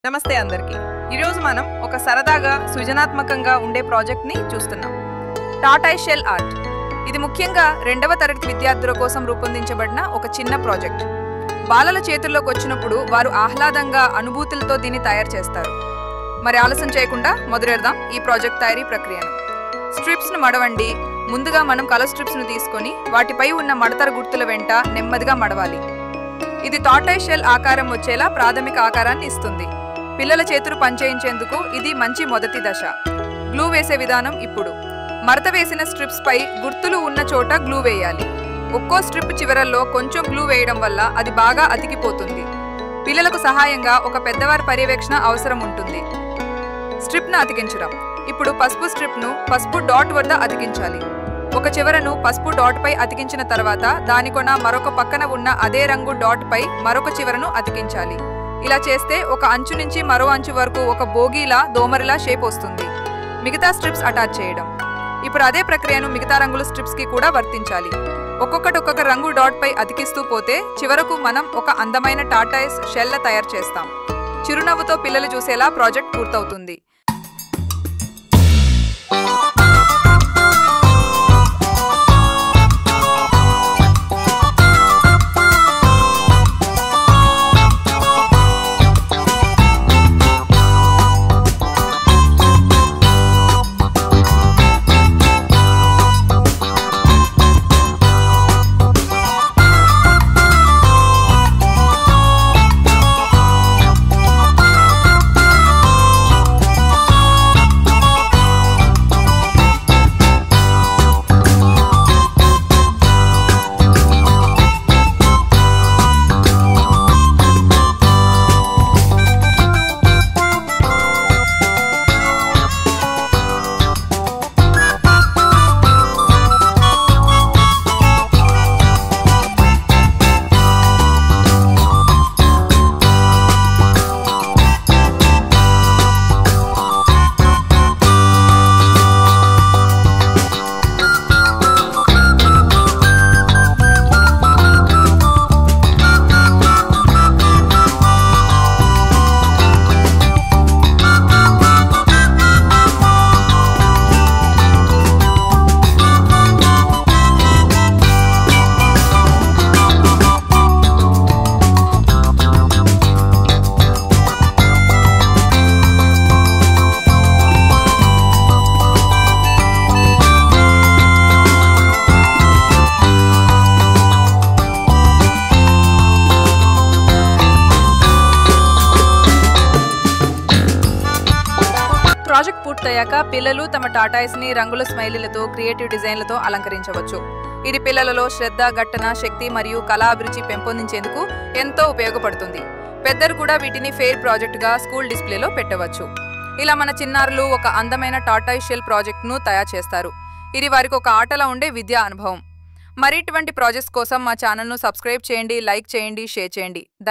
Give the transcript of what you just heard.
నమస్తే అందరికీ. ఈరోజు మనం ఒక సరదాగా సృజనాత్మకంగా ఉండే ప్రాజెక్ట్ని చూస్తున్నాం. Tortoise shell art. ఇది ముఖ్యంగా 2వ తరగతి విద్యార్థుల కోసం రూపొందించబడిన ఒక చిన్న ప్రాజెక్ట్. బాలల చేతుల్లోకి వచ్చినప్పుడు వారు ఆహ్లాదంగా అనుభూతులతో దీన్ని తయారు చేస్తారు. మరి ఆలస్యం చేయకుండా మొదలెడదాం ఈ ప్రాజెక్ట్ తయారీ ప్రక్రియను. స్ట్రిప్స్ను మడవండి. ముందుగా మనం కలర్ స్ట్రిప్స్ను తీసుకొని వాటిపై ఉన్న మడతర గుర్తుల వెంట నెమ్మదిగా మడవాలి. ఇది టార్టాయిస్ షెల్ ఆకారం వచ్చేలా ప్రాథమిక ఆకారాన్ని ఇస్తుంది. పిల్లల చేతులు పనిచేయించేందుకు ఇది మంచి మొదటి దశ. గ్లూ వేసే విధానం ఇప్పుడు. మడత వేసిన స్ట్రిప్స్ పై గుర్తులు ఉన్న చోట గ్లూ వేయాలి. ఒక్కో స్ట్రిప్ చివరల్లో కొంచెం గ్లూ వేయడం వల్ల అది బాగా అతికిపోతుంది. పిల్లలకు సహాయంగా ఒక పెద్దవారి పర్యవేక్షణ అవసరం ఉంటుంది. స్ట్రిప్ను అతికించడం. ఇప్పుడు పసుపు స్ట్రిప్ను పసుపు డాట్ వద్ద అతికించాలి. ఒక చివరను పసుపు డాట్ పై అతికించిన తర్వాత దానికొన మరొక పక్కన ఉన్న అదే రంగు డాట్ పై మరొక చివరను అతికించాలి. ఇలా చేస్తే ఒక అంచు నుంచి మరో అంచు వరకు ఒక బోగీలా దోమరిలా షేప్ వస్తుంది. మిగతా స్ట్రిప్స్ అటాచ్ చేయడం. ఇప్పుడు అదే ప్రక్రియను మిగతా రంగుల స్ట్రిప్స్ కి కూడా వర్తించాలి. ఒక్కొక్క రంగు డాట్ పై అతికిస్తూ పోతే చివరకు మనం ఒక అందమైన టార్టాయిస్ షెల్ తయారు చేస్తాం. చిరునవ్వుతో పిల్లలు చూసేలా ప్రాజెక్ట్ పూర్తవుతుంది. ప్రాజెక్ట్ పూర్తయ్యాక పిల్లలు తమ టార్టాయిస్ని రంగుల స్మైలీలతో క్రియేటివ్ డిజైన్లతో అలంకరించవచ్చు. ఇది పిల్లలలో శ్రద్ధ, ఘట్టన, శక్తి మరియు కళా అభిరుచి పెంపొందించేందుకు ఎంతో ఉపయోగపడుతుంది. పెద్దలు కూడా వీటిని ఫెయిర్ ప్రాజెక్టుగా స్కూల్ డిస్ప్లేలో పెట్టవచ్చు. ఇలా మన చిన్నారులు ఒక అందమైన టార్టాయిస్ షెల్ ప్రాజెక్ట్ను తయారు చేస్తారు. ఇది వారికి ఒక ఆటలా ఉండే విద్యా అనుభవం. మరి ఇటువంటి ప్రాజెక్ట్స్ కోసం మా ఛానల్ను సబ్స్క్రైబ్ చేయండి, లైక్ చేయండి, షేర్ చేయండి.